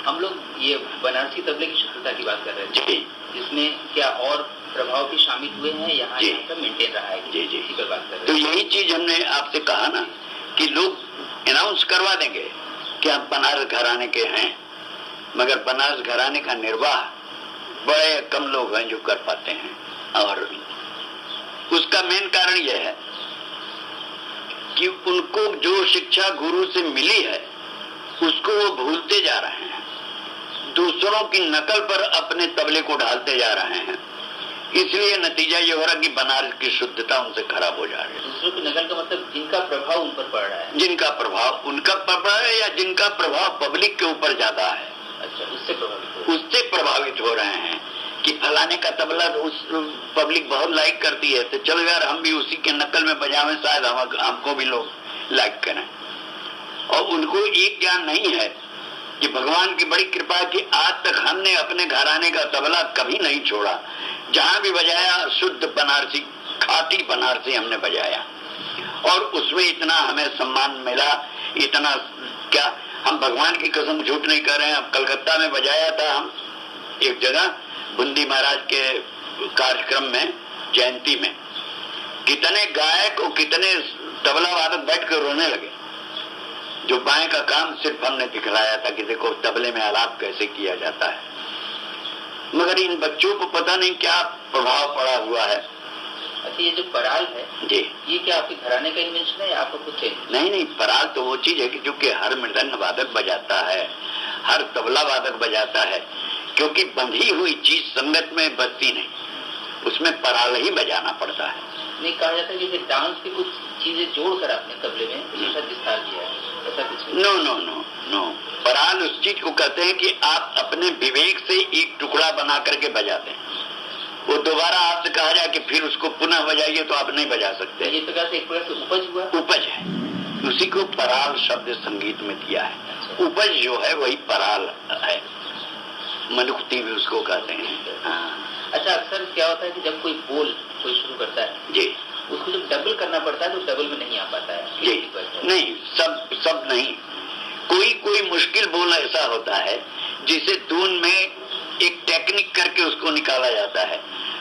हम लोग ये बनारसी तबले की शुद्धता की बात कर रहे थे जी, इसमें क्या और प्रभाव भी शामिल हुए हैं, यहाँ जी, पर मेंटेन रहा है? जी जी, इसी पर बात कर तो रहे हैं। यही चीज हमने आपसे कहा ना कि लोग अनाउंस करवा देंगे कि आप बनारस घराने के हैं, मगर बनारस घराने का निर्वाह बड़े कम लोग हैं जो कर पाते हैं। और उसका मेन कारण यह है कि उनको जो शिक्षा गुरु से मिली है उसको वो भूलते जा रहे हैं, दूसरों की नकल पर अपने तबले को ढालते जा रहे हैं। इसलिए नतीजा ये हो रहा कि बनारस की शुद्धता उनसे खराब हो जा रही है। दूसरों की नकल का मतलब जिनका प्रभाव उन पर पड़ रहा है, जिनका प्रभाव उनका पर पड़ा है या जिनका प्रभाव पब्लिक के ऊपर ज्यादा है, अच्छा, उससे प्रभावित हो रहे हैं कि फलाने का तबला तो उस पब्लिक बहुत लाइक करती है, तो चलो यार हम भी उसी के नकल में बजावें, शायद हमको भी लोग लाइक करें। और उनको एक ज्ञान नहीं है कि भगवान की बड़ी कृपा है कि आज तक हमने अपने घराने का तबला कभी नहीं छोड़ा, जहां भी बजाया शुद्ध बनारसी, खाटी बनारसी हमने बजाया, और उसमें इतना हमें सम्मान मिला, इतना क्या, हम भगवान की कसम झूठ नहीं कर रहे हैं। अब कलकत्ता में बजाया था हम एक जगह बूंदी महाराज के कार्यक्रम में, जयंती में, कितने गायक और कितने तबला वादक बैठ कर रोने लगे। जो बाएं का काम सिर्फ हमने दिखलाया था कि देखो तबले में आलाप कैसे किया जाता है, मगर इन बच्चों को पता नहीं क्या प्रभाव पड़ा हुआ है। अच्छा, ये जो पराल है जी, ये क्या आपके घराने का इन्वेंशन है या आपको खुद से? नहीं, पराल तो वो चीज है कि जो कि हर मृदंग वादक बजाता है, हर तबला वादक बजाता है, क्योंकि बंधी हुई चीज संगत में बजती नहीं, उसमें पराल ही बजाना पड़ता है। नहीं, कहा जाता है कि डांस की कुछ चीजें जोड़कर आपने तबले में विस्तार किया है, ऐसा कुछ? नो, पराल उस चीज को कहते हैं कि आप अपने विवेक से एक टुकड़ा बना करके बजाते हैं, वो दोबारा आपसे कहा जाए कि फिर उसको पुनः बजाइए तो आप नहीं बजा सकते। ये प्रकार से एक प्रकार से उपज हुआ, उपज है, उसी को पराल शब्द संगीत में दिया है। उपज जो है वही पराल है, मनुक्ति भी उसको कहते हैं। हाँ। अच्छा, अक्सर क्या होता है कि जब कोई शुरू करता है जी, उसको जब डबल करना पड़ता है तो डबल में नहीं आ पाता है जी, नहीं, सब नहीं, कोई मुश्किल बोल ऐसा होता है जिसे धुन में एक टेक्निक करके उसको निकाला जाता है,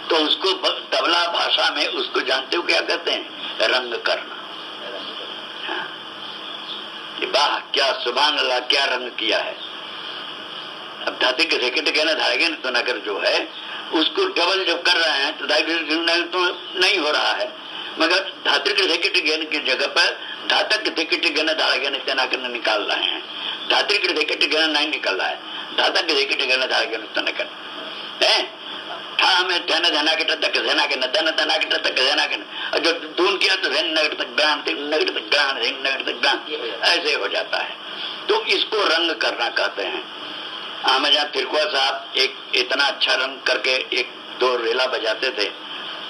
तो उसको तबला भाषा में उसको जानते हो क्या कहते हैं? रंग करना। हाँ। वाह, क्या सुभान अल्लाह, क्या रंग किया है। अब धाते के रेकेट कहना धागे तो नगर जो है उसको डबल जब कर रहे हैं तो नहीं हो रहा है, मगर धातु के रेकेट की जगह पर धातक रेकेट गहना धागे तेना निकाल रहे हैं। धातु के रेकेट गहना नहीं निकल रहा है, धातक रेकेट गहना धागे तनकन है था में धन धना के तक धना के न तना के तक धना के, और जो धून किया तो धन नगर तक ग्राम नगर तक ग्राम नगर तक ग्राम, ऐसे हो जाता है। तो इसको रंग करना कहते हैं। आमजा तिरकुआ साहब एक इतना अच्छा रंग करके एक दो रेला बजाते थे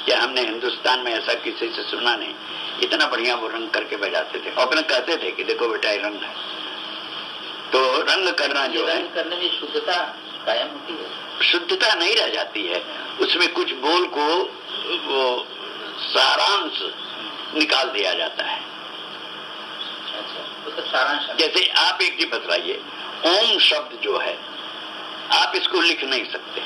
कि हमने हिंदुस्तान में ऐसा किसी से सुना नहीं, इतना बढ़िया वो रंग करके बजाते थे। और अपने कहते थे कि देखो बेटा ये रंग है। तो रंग करना जो है, करने में शुद्धता कायम होती है, शुद्धता नहीं रह जाती है, उसमें कुछ बोल को वो सारांश निकाल दिया जाता है। अच्छा, उसका सारांश जैसे आप एक चीज बतलाइए, ओम शब्द जो है आप इसको लिख नहीं सकते,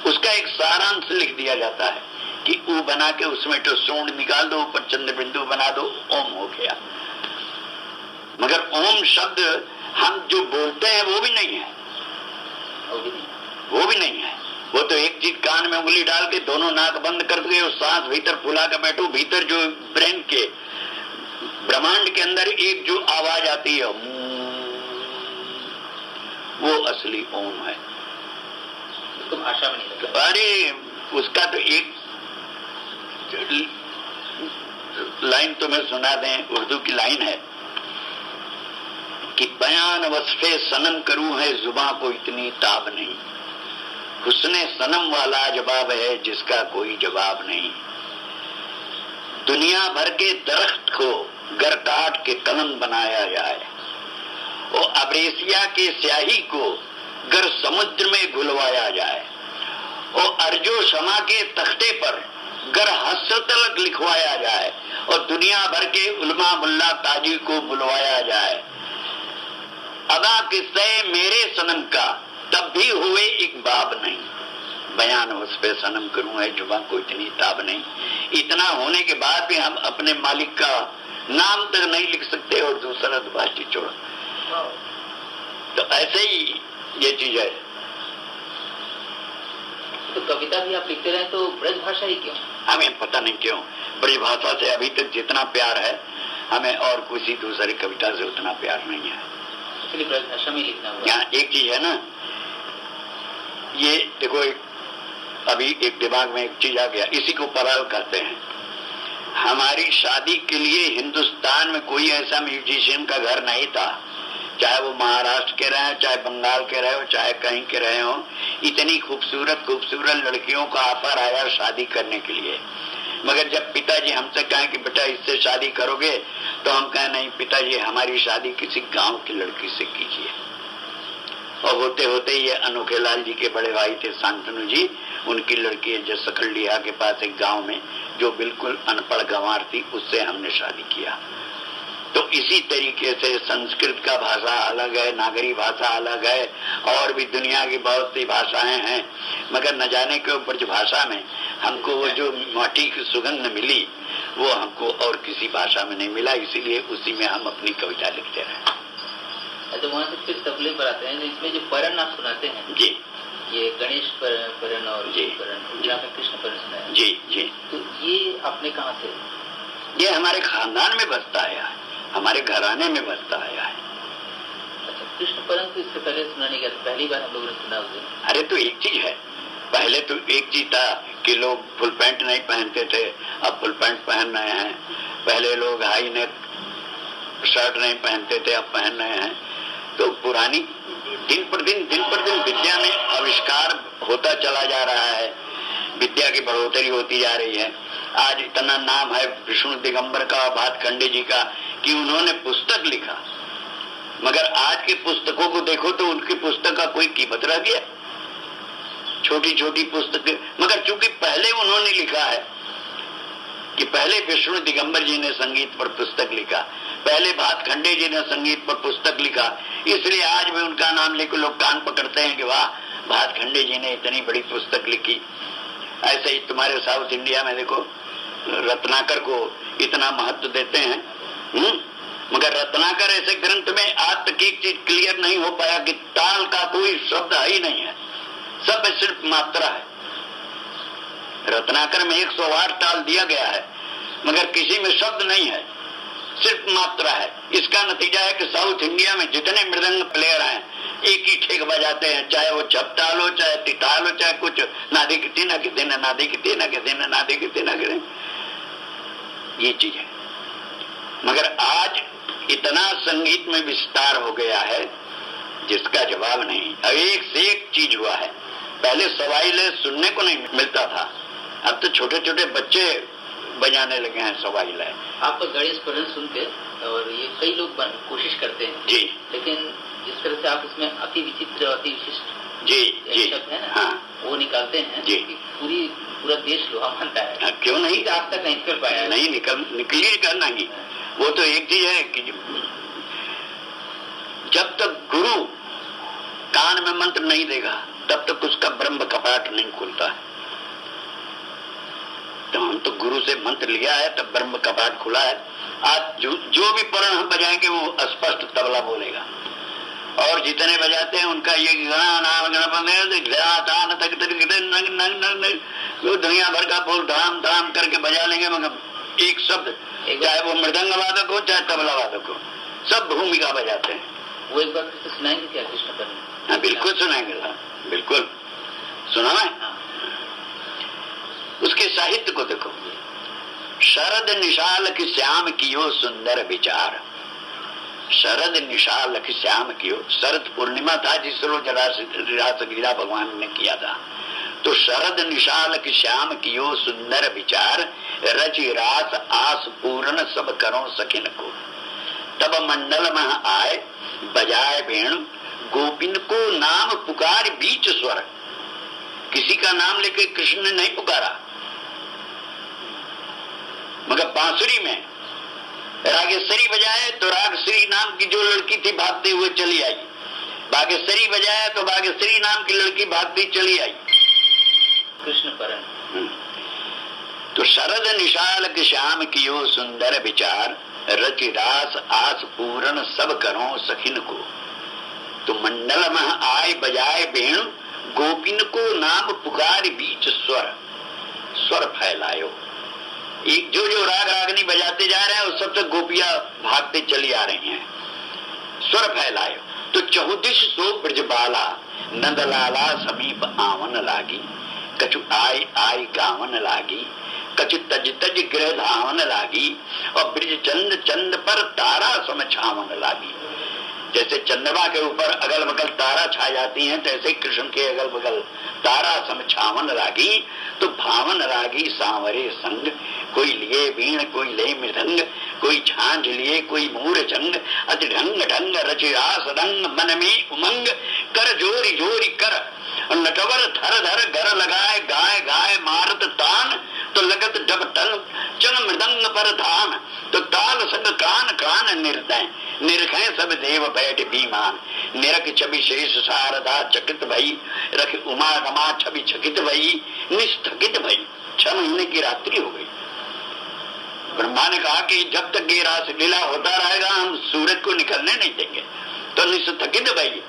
उसका एक सारांश लिख दिया जाता है कि ऊ बना के उसमें तो सूंड निकाल दो, ऊपर चंद्र बिंदु बना दो, ओम हो गया। मगर ओम शब्द हम जो बोलते हैं वो भी नहीं है, वो भी नहीं है। वो तो एक चीज कान में उंगली डाल के दोनों नाक बंद कर दे और सांस भीतर फुला के बैठो, भीतर जो ब्रेन के ब्रह्मांड के अंदर एक जो आवाज आती है वो असली ओम है। उसको भाषा में नहीं लगता। अरे उसका तो एक लाइन तो मैं सुना दें, उर्दू की लाइन है कि बयान वस्फे सनम करूं है जुबां को इतनी ताब नहीं, हुस्ने सनम वाला जवाब है जिसका कोई जवाब नहीं। दुनिया भर के दरख्त को गर काट के कलम बनाया जाए, और अब्रेसिया के स्याही को गर समुद्र में घुलवाया जाए, और अर्जो शमा के तख्ते पर गर हस्तलक लिखवाया जाए, और दुनिया भर के उलमा मुल्ला ताजी को बुलवाया जाए, अदा किस्से मेरे सनम का तब भी हुए एक बाब नहीं, बयान उस पे सनम करूं है जुबा को इतनी ताब नहीं। इतना होने के बाद भी हम अपने मालिक का नाम तक नहीं लिख सकते और दूसरा बातचीत छोड़ो। तो ऐसे ही ये चीज है। तो कविता भी आप लिखते रहे तो ब्रज भाषा ही क्यों? हमें पता नहीं क्यों ब्रज भाषा से अभी तक जितना प्यार है हमें और किसी दूसरी कविता से उतना प्यार नहीं है, इसलिए ब्रज भाषा में लिखना हुआ। यहाँ एक चीज है ना, ये देखो अभी एक दिमाग में एक चीज आ गया, इसी को पराल कहते हैं। हमारी शादी के लिए हिंदुस्तान में कोई ऐसा म्यूजिशियन का घर नहीं था, चाहे वो महाराष्ट्र के रहे, चाहे बंगाल के रहे हो, चाहे कहीं के रहे हो। इतनी खूबसूरत खूबसूरत लड़कियों का ऑफर आया शादी करने के लिए, मगर जब पिताजी हमसे कहें कि बेटा इससे शादी करोगे, तो हम कहें नहीं पिताजी, हमारी शादी किसी गांव की लड़की से कीजिए। और होते होते ये अनोखे लाल जी के बड़े भाई थे शांतनु जी, उनकी लड़की है जो सकलडीहा के पास एक गांव में, जो बिल्कुल अनपढ़ गंवार थी, उससे हमने शादी किया। तो इसी तरीके से संस्कृत का भाषा अलग है, नागरी भाषा अलग है, और भी दुनिया की बहुत सी भाषाएं हैं, मगर न जाने के ऊपर जो भाषा में हमको वो जो माटी की सुगंध मिली वो हमको और किसी भाषा में नहीं मिला, इसीलिए उसी में हम अपनी कविता लिखते रहे। तो वहाँ से फिर तबले पर आते हैं, इसमें जो परन आप सुनाते हैं जी, ये गणेश परन और जी, परन, यहाँ पे कृष्ण परन सुनाया। जी जी, तो ये आपने कहाँ से? ये हमारे खानदान में बसता आया है, हमारे घराने में बसता आया है। अच्छा, कृष्ण परन तो इससे पहले सुना नहीं गया, तो पहली बार हम लोगों ने सुना उसे। अरे तो एक चीज है, पहले तो एक चीज था कि लोग फुल पैंट नहीं पहनते थे, अब फुल पैंट पहन रहे हैं। पहले लोग हाई नेक शर्ट नहीं पहनते थे, अब पहन रहे हैं। तो पुरानी दिन पर दिन विद्या में आविष्कार होता चला जा रहा है, विद्या की बढ़ोतरी होती जा रही है। आज इतना नाम है विष्णु दिगंबर का, भातखंडे जी का, कि उन्होंने पुस्तक लिखा, मगर आज की पुस्तकों को देखो तो उनकी पुस्तक का कोई कीमत रह गया। छोटी छोटी पुस्तकें, मगर चूंकि पहले उन्होंने लिखा है कि पहले विष्णु दिगंबर जी ने संगीत पर पुस्तक लिखा, पहले भातखंडे जी ने संगीत पर पुस्तक लिखा, इसलिए आज भी उनका नाम लेकर लोग कान पकड़ते हैं कि वाह भातखंडे जी ने इतनी बड़ी पुस्तक लिखी। ऐसे ही तुम्हारे साउथ इंडिया में देखो रत्नाकर को इतना महत्व देते हैं, मगर रत्नाकर ऐसे ग्रंथ में आज तक एक चीज क्लियर नहीं हो पाया कि ताल का कोई शब्द ही नहीं है, सब सिर्फ मात्रा है। रत्नाकर में 108 ताल दिया गया है, मगर किसी में शब्द नहीं है, सिर्फ मात्रा है। इसका नतीजा है कि साउथ इंडिया में जितने मृदंग प्लेयर हैं एक ही ठेक बजाते हैं, चाहे वो झपताल हो, चाहे तिताल हो, चाहे कुछ नादी की तीना की दिन, नादी की तीना के दिन, नादी की तीना के दिन, ये चीज है। मगर आज इतना संगीत में विस्तार हो गया है जिसका जवाब नहीं। अब एक से एक चीज हुआ है, पहले सवाइले सुनने को नहीं मिलता था, अब तो छोटे छोटे बच्चे बजाने लगे हैं सवाइले। आप गणेश परन सुनते और ये कई लोग कोशिश करते हैं जी, लेकिन जिस तरह से आप इसमें अति विचित्र अति विशिष्ट जी जी, शब्द है ना, हाँ, वो निकालते हैं जी, पूरा देश लोहा मानता है। हाँ, क्यों नहीं, आज तक नहीं कर पाया, नहीं निकलिएगा नहीं। वो तो एक चीज है कि जब तक गुरु कान में मंत्र नहीं देगा तब तक उसका ब्रह्म कपाट नहीं खुलता है। तो हम तो गुरु से मंत्र लिया है तब ब्रह्म कपाट खुला है। आज जो भी परण हम बजाएंगे वो स्पष्ट तबला बोलेगा, और जितने बजाते हैं उनका ये दुनिया भर का बोल धाम धाम करके बजा लेंगे, मगर एक शब्द, चाहे वो मृदंग वादक हो चाहे तबला वादक हो, सब भूमिका बजाते हैं। वो एक बार फिर से सुनाएंगे क्या कृष्ण परन? हाँ बिल्कुल सुनाएंगे, बिल्कुल सुना है। उसके साहित्य को देखो, शरद निशाल की श्याम कियो सुंदर विचार, शरद निशाल की श्याम कियो, शरद पूर्णिमा था जिस रोज रास लीला भगवान ने किया था। तो शरद निशाल की श्याम कियो सुंदर विचार, रचि रास आस पूर्ण सब करो सखिन को, तब मंडल में आए बजाए भेण गोपिन को नाम पुकार बीच स्वर। किसी का नाम लेके कृष्ण ने नहीं पुकारा, मगर बांसुरी में रागेश्वरी बजाए तो रागश्री नाम की जो लड़की थी भागते हुए चली आई, बागेश्वरी बजाए तो बागेश्वरी नाम की लड़की भागती चली आई। कृष्ण परम। तो शरद निशाल के श्याम कियो सुंदर विचार, रचि रास आस पूर्ण सब करो सखिन को। तो मंडल में आय बजाए बेणु, गोपिन को नाम पुकार बीच स्वर, स्वर फैलायो। एक जो जो राग रागनी बजाते जा रहे हैं उस सब तक गोपियां भागते चली आ रही हैं, स्वर फैलायो। तो 1400 ब्रजबाला नंदलाला समीप आवन लागी, कछु आय आय गावन लागी, कछु तज तज गृह धावन लागी, और ब्रज चंद चंद पर तारा सम छावन लागी। जैसे चंद्रमा के ऊपर अगल बगल तारा छा जाती हैं, तैसे कृष्ण के अगल बगल तारा सम छावन लागी। तो भावन लागी सांवरे संग, कोई लिए बीण कोई ले मृदंग, कोई झांझ लिए कोई मूर जंग, अति ढंग ढंग रचि रास रंग, मन में उमंग कर जोरी जोरी कर, नटवर धर धर घर लगाए गाय गाय मारत तान। तो लगत डब टन चन मृदंग पर धान, तो ताल संग कान कान निर्दय, निरखे सब देव बैठ बीमान। निरख छवि शेष शारदा चकित भई, रख उमा रमा छवि चकित भई, निस्थगित भई। 6 महीने की रात्रि हो गई। ब्रह्मा ने कहा कि जब तक ये रास लीला होता रहेगा हम सूरज को निकलने नहीं देंगे। तो निस्थगित भई।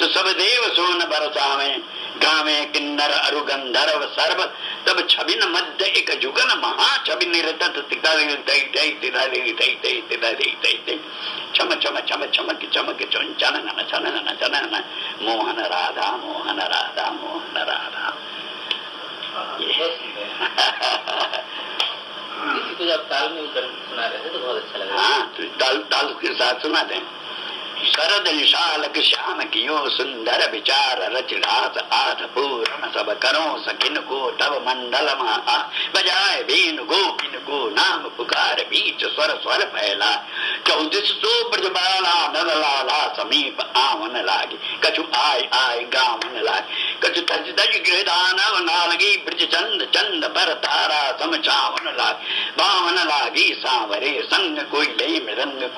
तो सब देव सोन बरसावे, गावे किन्नर अरु गंधर्व सर्व, तब छबिन मध्य एक जुगन महा छवि निरतत छम छम छम चमक चमक चनन चनन चनन, मोहन राधा मोहन राधा मोहन राधा। किसी को जब ताल में सुना रहे थे तो बहुत अच्छा लगा। हाँ, तो ताल के साथ सुना दें। शरद निशाल श्याम कियो सुंदर विचार, रच रास आठ पूर्ण सब करो सकिन को। तब मंडल बजाए बीन गोपिन को, नाम पुकार बीच स्वर स्वर फैला। 1400 ब्रजबाला नंदलाला समीप आवन लागी, कछु आय आय गावन लागी, कछु तज तज गृह दानव नालगी, ब्रज चंद चंद पर तारा सम छावन लागी। बावन लागी सांवरे संग, कोई ले मृदंग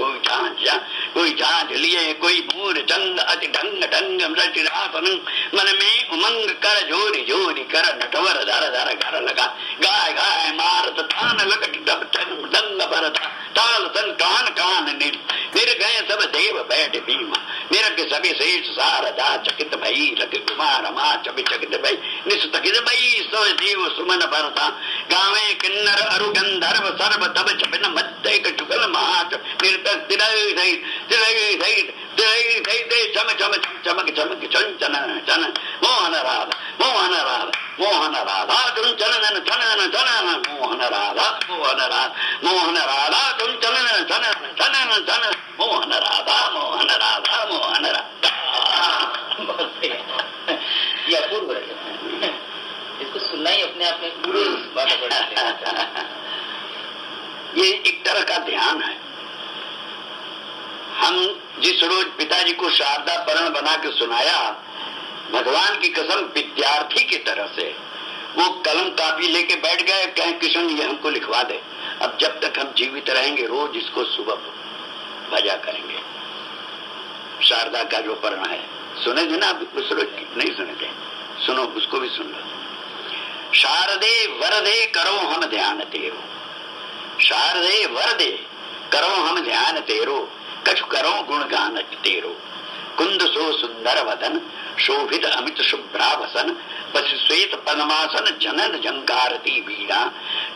कोई झांझ लिए, कोई मूर चंद अति ढंग ढंग रच रासन, मन में उमंग कर जोरी जोरी कर, नटवर धर धर घर लगा गाय गाय मारत तान, लगट डब दंग भरत ताल तन कान कान निर गए सब देव बैठ भीमा। निरख सभी शेष शारदा चकित भई, रख कुमार रमा चबि चकित भई, निस्तकित भई सब देव सुमन भरता। गावे किन्नर अरु गंधर्व सर्व, तब छबिन मध्य एक जुगल महाच निर्तक तिरई चम चम चमक चमक चंचन चन, मोहन राधा मोहन राधा मोहन राधा तुम चनन चनन चनन, मोहन राधा मोहन राधा मोहन राधा तुम चनन चनन चनन चनन, मोहन राधा मोहन राधा मोहन राधा। ये अपूर्व है, इसको सुनना ही अपने आप में पूरे बात। ये एक तरह का ध्यान है। हम जिस रोज पिताजी को शारदा परण बना के सुनाया, भगवान की कसम विद्यार्थी की तरह से वो कलम कापी लेके बैठ गए, कहें किशन ये हमको लिखवा दे। अब जब तक हम जीवित रहेंगे रोज इसको सुबह भजा करेंगे। शारदा का जो परण है सुने थे ना, उस रोज नहीं सुने थे, सुनो उसको भी सुन लो। शारदे वरदे करो हम ध्यान तेरो, शारदे वरदे करो हम ध्यान तेरो, कछु करो गुणगान तेरो। कुंद सो सुंदर वदन, शोभित अमित शुभ्रावसन, पशु श्वेत पद्मासन, जनन झंकारती बीणा,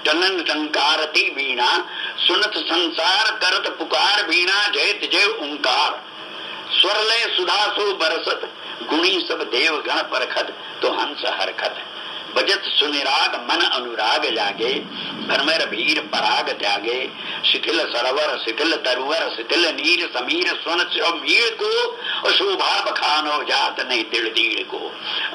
जनन झंकारती बीणा, सुनत संसार करत पुकार बीणा, जयत जय ओंकार। स्वरलय सुधा सो बरसत, गुणी सब देव गण परखत, तो हंस हरखत। बजत सुनिराग मन अनुराग जागे, भ्रमर भीर पराग त्यागे। शिथिल सरोवर शिथिल तरुवर, शिथिल नीर समीर स्वन मीर को, और शोभा बखानो जात नहीं तिड़ तीड़ को।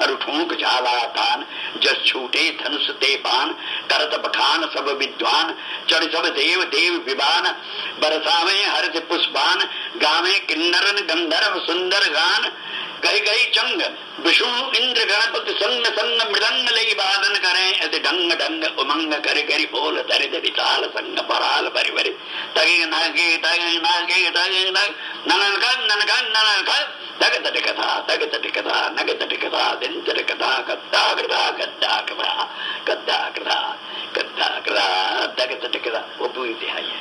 अरु ठूंक झाला तान, जस छूटे धनुष ते बाण, करत बखान सब विद्वान, चढ़ सब देव देव विवान। बरसावे हर्ष पुष्पान, गावे किन्नरन गंधर्व सुंदर गान। कही गई चंग विष्णु इंद्र गणपति संग संग मृदंग लई बादन करें ऐसे ढंग ढंग उमंग करे करी बोल धरे धरि ताल संग पराल भरी भरी तगे नागे तगे नागे तगे नाग ननन का तग तट कथा नग तट कथा दिन तट कथा गद्दा कृता तग तट कथा वो पूरी तिहाई है।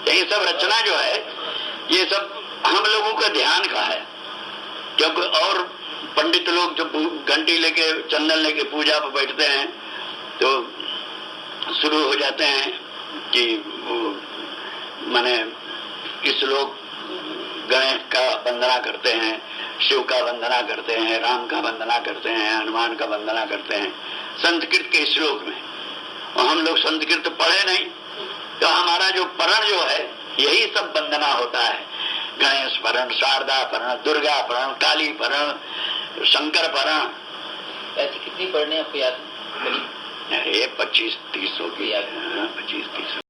ये सब रचना जो है ये सब हम लोगों का ध्यान का है, क्योंकि और पंडित लोग जब घंटी लेके चंदन लेके पूजा पर बैठते हैं तो शुरू हो जाते हैं कि माने इस लोग गणेश का वंदना करते हैं, शिव का वंदना करते हैं, राम का वंदना करते हैं, हनुमान का वंदना करते हैं संस्कृत के श्लोक में, और हम लोग संस्कृत पढ़े नहीं तो हमारा जो परण जो है यही सब वंदना होता है। गणेश परण, शारदा परण, दुर्गा परण, काली परण, शंकर परण। ऐसी कितनी पढ़ने आपको याद है? 25-30 होगी, 25-30।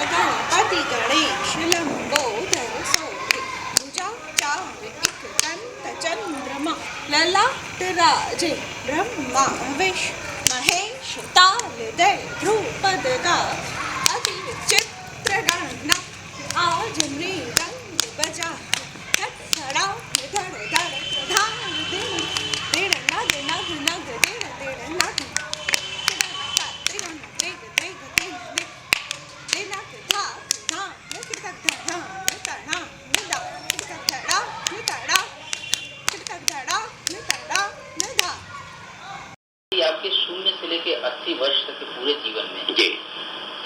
गणपति गणेश लंबोदर सोहे भुजा चार एक दंत चंद्रमा ललाट राजे ब्रह्मा विष्णु महेश तालदय ध्रुपद गा अति विचित्र गणना आज मृदंग बजा खड़ा धड़ धड़ प्रधान दिन दिन नग नग नग दिन दिन नग आपके 0 से लेके 80 वर्ष तक के पूरे जीवन में जी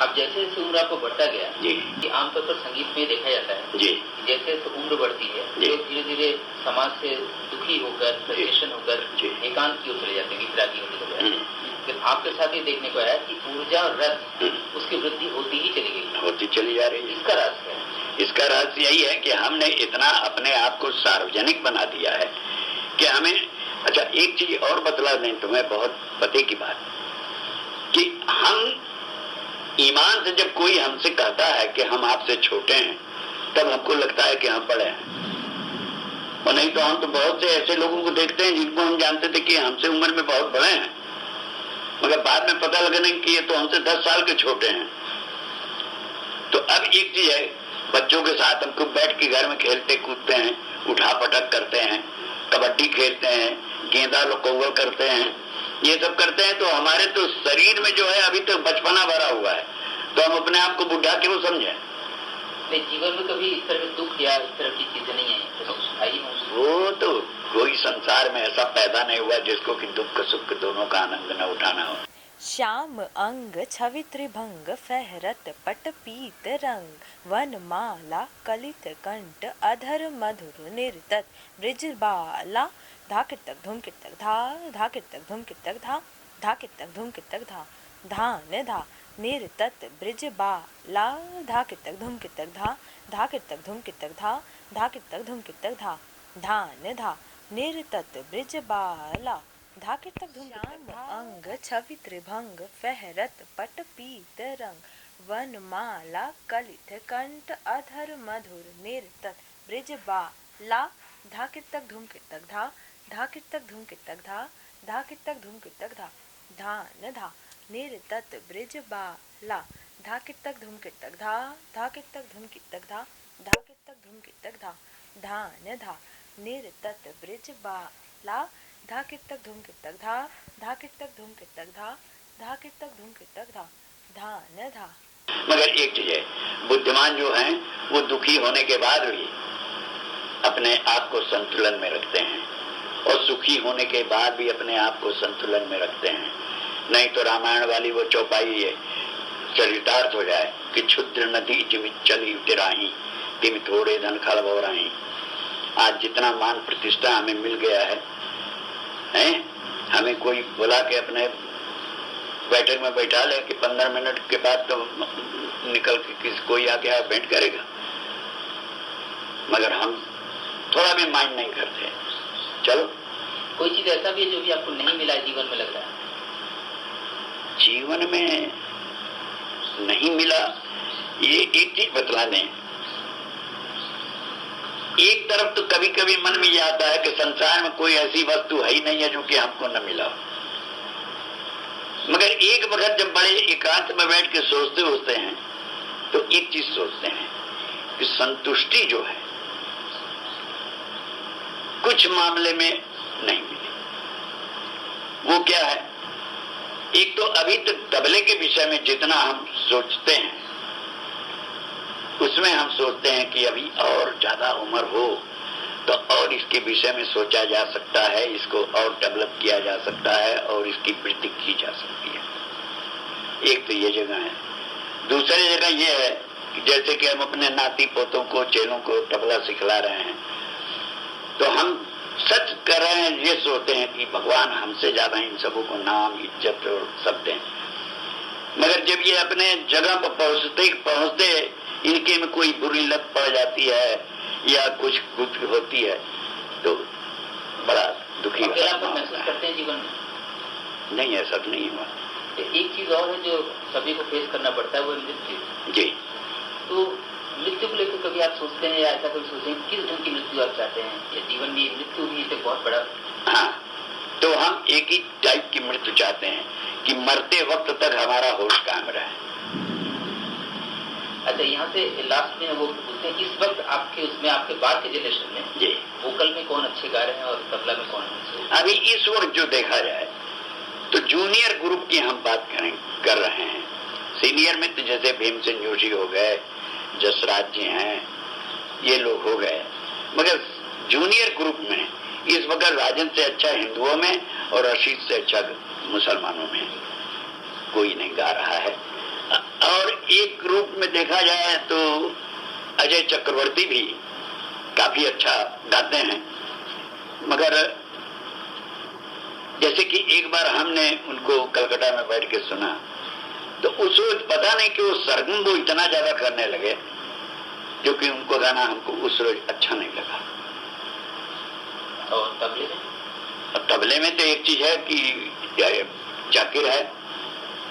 अब जैसे जैसे उम्र आपको बढ़ता गया जी कि आमतौर पर संगीत में देखा जाता है जी जैसे जैसे उम्र बढ़ती है जी। लोग धीरे धीरे समाज से दुखी होकर फ्रस्ट्रेशन होकर जी। एकांत की ओर चले जाते हैं, वितरागी होते चले जाते हैं। फिर आपके साथ ये देखने को आया कि ऊर्जा और रस उसकी वृद्धि होती ही चली गई, होती चली जा रही है। इसका राज क्या है? इसका रहस्य यही है कि हमने इतना अपने आप को सार्वजनिक बना दिया है कि हमें, अच्छा एक चीज और बतला दें तुम्हें, बहुत पते की बात, कि हम ईमान से जब कोई हमसे कहता है कि हम आपसे छोटे हैं तब हमको लगता है कि हम बड़े हैं, और नहीं तो हम तो बहुत से ऐसे लोगों को देखते हैं जिनको हम जानते थे कि हमसे उम्र में बहुत बड़े हैं, मगर बाद में पता लगने कि ये तो हमसे 10 साल के छोटे हैं। तो अब एक चीज है, बच्चों के साथ हमको बैठ के घर में खेलते कूदते हैं, उठा पटक करते हैं, कबड्डी खेलते हैं, गेंदा लोकौवल करते हैं, ये सब करते हैं, तो हमारे तो शरीर में जो है अभी तो बचपना भरा हुआ है, तो हम अपने आप को बुढ़ा क्यों समझें? नहीं, जीवन में कभी इस तरह के दुख या इस तरह की चीजें नहीं आई तो आई वो तो कोई संसार में ऐसा पैदा नहीं हुआ जिसको कि दुख सुख दोनों का आनंद न उठाना हो। श्याम अंग छवि त्रिभंग फहरत पट पीत रंग वनमाला कलित कंठ अधर मधुर निर्तत ब्रिजबाला धाकितक धूमकितक धा धाकितक धूमकितक धा धाकितक धूमकितक धा धान धा निर्तत ब्रिजबाला धाकितक धूमकितक धा धाकितक धूमकितक धा धाकितक धूमकितक धा धान धा निर्तत ब्रिजबाला धाकितक धूमकितक अंग छवि त्रिभंग फहरत पट पीत रंग वनमाला कलित कंठ अधर मधुर निर्तत ब्रिजबाला धाकितक धूमकितक धा धाकितक धूमकितक धा धाकितक धूमकितक धा धान धा निर्तत ब्रिजबाला धाकितक धूमकितक धा धाकितक धूमकितक धा धाकितक धूमकितक धा धान धा निर्तत ब्रिजबाला धाकितक धूमकितक धा धाकितक धूमकितक धा धाकितक धूमकितक धा धान धा। मगर एक चीज है, बुद्धिमान जो हैं वो दुखी होने के बाद भी अपने आप को संतुलन में रखते हैं, और सुखी होने के बाद भी अपने आप को संतुलन में रखते हैं। नहीं तो रामायण वाली वो चौपाई है चरितार्थ हो जाए कि क्षुद्र नदी चली तिराही तिम थोड़े धन खलबोराही। आज जितना मान प्रतिष्ठा हमें मिल गया है, हमें कोई बुला के अपने बैठक में बैठा ले कि 15 मिनट के बाद तो निकल के किसी कोई आके भेंट करेगा, मगर हम थोड़ा भी माइंड नहीं करते। चलो, कोई चीज ऐसा भी है जो भी आपको नहीं मिला जीवन में लग रहा है? जीवन में नहीं मिला, ये एक चीज बतला दें, एक तरफ तो कभी कभी मन में यह आता है कि संसार में कोई ऐसी वस्तु है ही नहीं है जो कि हमको न मिला हो। मगर एक वक्त जब बड़े एकांत में बैठ के सोचते हैं तो एक चीज सोचते हैं कि संतुष्टि जो है कुछ मामले में नहीं मिली। वो क्या है? एक तो अभी तक तबले के विषय में जितना हम सोचते हैं उसमें हम सोचते हैं कि अभी और ज्यादा उम्र हो तो और इसके विषय में सोचा जा सकता है, इसको और डेवलप किया जा सकता है और इसकी वृद्धि की जा सकती है। एक तो ये जगह है। दूसरी जगह ये है कि जैसे कि हम अपने नाती पोतों को, चेलों को तबला सिखला रहे हैं तो हम सच कर रहे हैं, ये सोचते हैं कि भगवान हमसे ज्यादा इन सबों को नाम, इज्जत और सब दें। मगर जब ये अपने जगह पर पहुंचते इनके में कोई बुरी लत पड़ जाती है या कुछ होती है तो बड़ा दुखी महसूस करते हैं जीवन में। नहीं, ऐसा तो नहीं हुआ। एक चीज और है जो सभी को फेस करना पड़ता है, वो मृत्यु। जी। तो मृत्यु को लेकर कभी आप सोचते हैं या ऐसा कभी सोचते हैं किस ढंग की मृत्यु आप चाहते हैं? या जीवन में मृत्यु भी एक बहुत बड़ा। हाँ, तो हम एक ही टाइप की मृत्यु चाहते हैं कि मरते वक्त तक हमारा होश कायम रहे। अच्छा, यहाँ से लास्ट में वो पूछते हैं इस वक्त आपके उसमें आपके बाद के जनरेशन में जी वोकल में कौन अच्छे गा रहे हैं और तबला में कौन अच्छे? अभी इस वक्त जो देखा जाए तो जूनियर ग्रुप की हम बात कर रहे हैं। सीनियर में तो जैसे भीमसेन जोशी हो गए, जसराज जी हैं, ये लोग हो गए। मगर जूनियर ग्रुप में इस वक्त राजन से अच्छा हिंदुओं में और रशीद से अच्छा मुसलमानों में कोई नहीं गा रहा है। और एक ग्रुप में देखा जाए तो अजय चक्रवर्ती भी काफी अच्छा गाते हैं। मगर जैसे कि एक बार हमने उनको कलकत्ता में बैठ के सुना तो उस वक्त पता नहीं कि वो सरगम वो इतना ज्यादा करने लगे जो कि उनको गाना हमको उस रोज अच्छा नहीं लगा। और तबले में? और तबले में तो एक चीज है कि जाकिर है,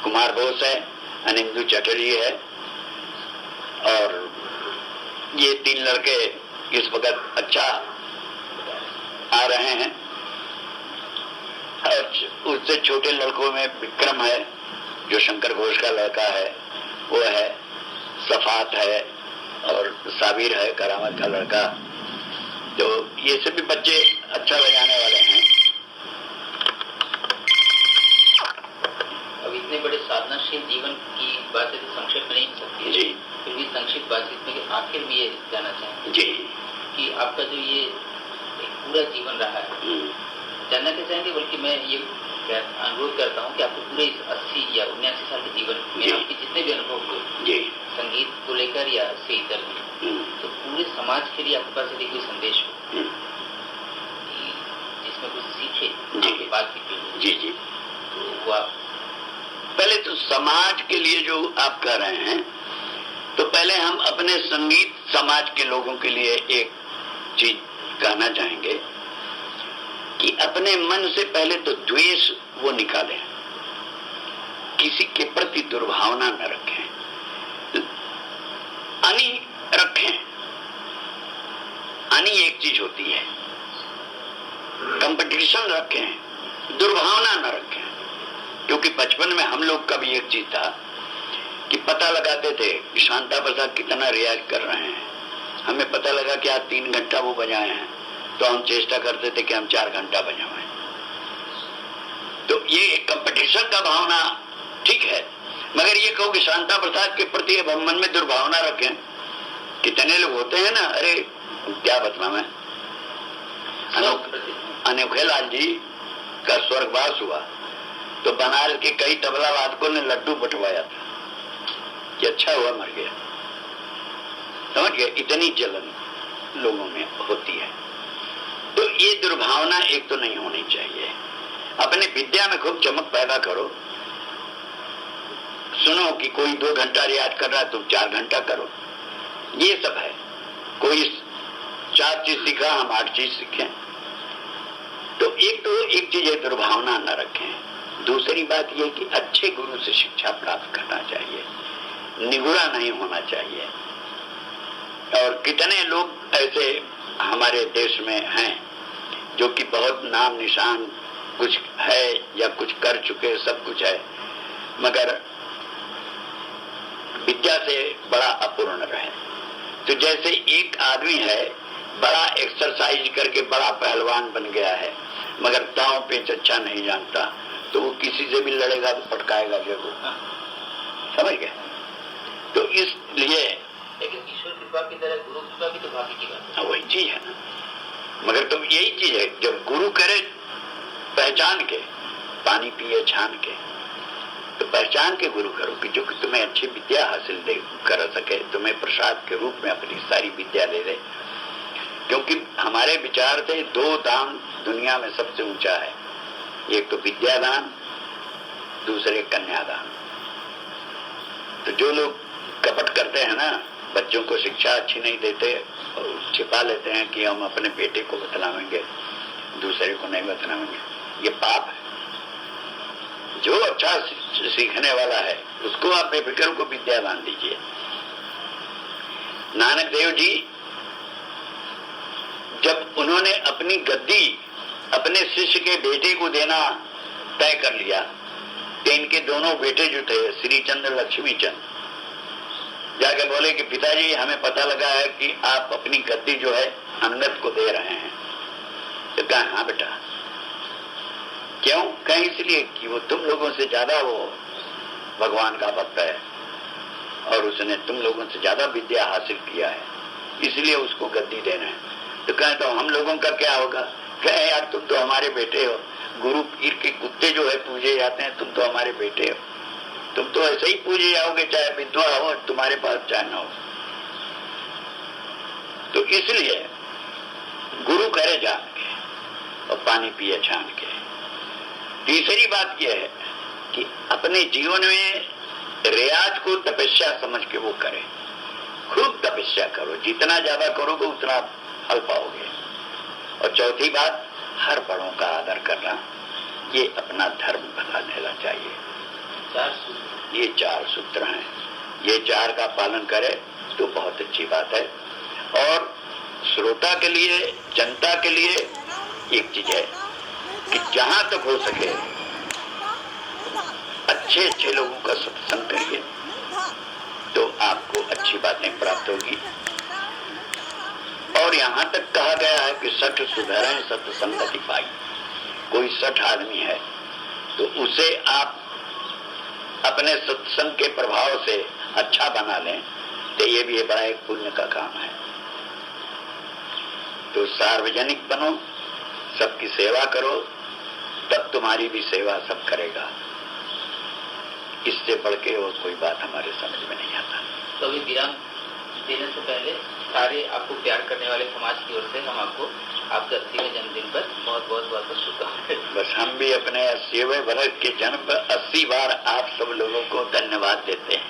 कुमार बोस है, अनिंदु चटर्जी है और ये तीन लड़के इस वक्त अच्छा आ रहे हैं। और उससे छोटे लड़कों में विक्रम है जो शंकर घोष का लड़का है, वो है, सफात है और साबिर है करामत का लड़का। तो ये सभी बच्चे अच्छा बजाने वाले हैं। अब इतने बड़े साधनाशील जीवन की बातें तो संक्षेप में नहीं हो सकती है। जी। फिर भी संक्षिप्त बातचीत में आखिर में ये जानना चाहेंगे जी कि आपका जो ये पूरा जीवन रहा है, जानना क्या चाहेंगे, बल्कि मैं ये अनुरोध करता हूँ कि आपको पूरे इस 80 या 79 साल के जीवन में आपके जितने भी अनुभव हुए संगीत को लेकर या से इतर तो पूरे समाज के लिए आपके पास यदि कोई संदेश हो जिसमें कुछ सीखे आपके बाद की पीढ़ी। जी जी। तो वो आप पहले तो समाज के लिए जो आप कह रहे हैं तो पहले हम अपने संगीत समाज के लोगों के लिए एक चीज कहना चाहेंगे कि अपने मन से पहले तो द्वेष वो निकालें, किसी के प्रति दुर्भावना न रखें, अनी रखें। अनी एक चीज होती है, कंपटीशन रखें, दुर्भावना न रखें। क्योंकि बचपन में हम लोग का भी एक चीज था कि पता लगाते थे कि शांता प्रसाद कितना रियाज कर रहे हैं। हमें पता लगा कि आज 3 घंटा वो बजाए हैं तो हम चेष्टा करते थे कि हम 4 घंटा बजाएं। तो ये कंपटीशन का भावना ठीक है, मगर ये कहो कि शांता प्रसाद के प्रति अब मन में दुर्भावना रखें। कितने लोग होते हैं ना, अरे क्या बताऊं मैं, अनोखे लाल जी का स्वर्गवास हुआ तो बनारस के कई तबला वादकों ने लड्डू बंटवाया था कि अच्छा हुआ मर गया। समझ गए? इतनी जलन लोगों में होती है। तो ये दुर्भावना एक तो नहीं होनी चाहिए। अपने विद्या में खूब चमक पैदा करो। सुनो कि कोई 2 घंटा रियाज कर रहा है, तुम 4 घंटा करो। ये सब है। कोई 4 चीज सीखा, हम 8 चीज सीखें। तो एक चीज है, दुर्भावना न रखें। दूसरी बात यह कि अच्छे गुरु से शिक्षा प्राप्त करना चाहिए, निगुरा नहीं होना चाहिए। और कितने लोग ऐसे हमारे देश में हैं जो कि बहुत नाम निशान कुछ है या कुछ कर चुके, सब कुछ है, मगर विद्या से बड़ा अपूर्ण रहे। तो जैसे एक आदमी है, बड़ा एक्सरसाइज करके बड़ा पहलवान बन गया है, मगर दांव पेच अच्छा नहीं जानता, तो वो किसी से भी लड़ेगा तो पटकाएगा जरूर। समझ गए? तो इसलिए लेकिन ईश्वर कृपा की तरह गुरु कृपा भी तो भाग्य की बात है। वही चीज है ना, मगर तो यही चीज है, जब गुरु करे पहचान के, पानी पिए छान के, तो पहचान के गुरु करो कि जो कि तुम्हें अच्छी विद्या हासिल कर सके, तुम्हें प्रसाद के रूप में अपनी सारी विद्या दे दे। क्योंकि हमारे विचार से 2 दान दुनिया में सबसे ऊंचा है, एक तो विद्यादान, दूसरे कन्यादान। तो जो लोग कपट करते हैं ना, बच्चों को शिक्षा अच्छी नहीं देते और छिपा लेते हैं कि हम अपने बेटे को बतलावेंगे, दूसरे को नहीं बतलावेंगे, ये पाप है। जो अच्छा सीखने वाला है उसको आप बेफिक्र को विद्यादान दीजिए। नानक देव जी जब उन्होंने अपनी गद्दी अपने शिष्य के बेटे को देना तय कर लिया, तो इनके दोनों बेटे जो थे, श्री चंद्र लक्ष्मी चंद, जाके बोले कि पिताजी हमें पता लगा है कि आप अपनी गद्दी जो है अंगद को दे रहे हैं। तो कहा हाँ बेटा। क्यों? कहीं इसलिए कि वो तुम लोगों से ज्यादा वो भगवान का भक्त है और उसने तुम लोगों से ज्यादा विद्या हासिल किया है, इसलिए उसको गद्दी देना है। तो कहें तो हम लोगों का क्या होगा? कहे यार तुम तो हमारे बेटे हो, गुरु पीर के कुत्ते जो है पूजे जाते हैं, तुम तो हमारे बेटे हो, तुम तो ऐसे ही पूजे जाओगे, चाहे विधवा हो तुम्हारे पास चाहे ना हो। तो इसलिए गुरु करे जान के और पानी पिए छान के। तीसरी बात यह है कि अपने जीवन में रियाज को तपस्या समझ के वो करे, खूब तपस्या करो, जितना ज्यादा करोगे उतना फल पाओगे। और चौथी बात, हर बड़ों का आदर करना, ये अपना धर्म बना लेना चाहिए। 4 सूत्र, ये 4 सूत्र हैं, ये 4 का पालन करे तो बहुत अच्छी बात है। और श्रोता के लिए, जनता के लिए एक चीज है कि जहां तक हो सके अच्छे अच्छे लोगों का सत्संग करिए, तो आपको अच्छी बातें प्राप्त होगी। और यहाँ तक कहा गया है कि 60 सुधरें सत्संगति पाई। कोई 60 आदमी है तो उसे आप अपने सत्संग के प्रभाव से अच्छा बना लें, तो ये भी बड़ा एक पुण्य का काम है। तो सार्वजनिक बनो, सबकी सेवा करो, तब तुम्हारी भी सेवा सब करेगा। इससे बढ़ के और कोई बात हमारे समझ में नहीं आता। तो अभी विराम देने से पहले सारे आपको प्यार करने वाले समाज की ओर से हम आपको आपके 80वें जन्मदिन पर बहुत बहुत शुभकामनाएं। बस हम भी अपने 80वें वर्ष के जन्म पर 80 बार आप सब लोगों को धन्यवाद देते हैं।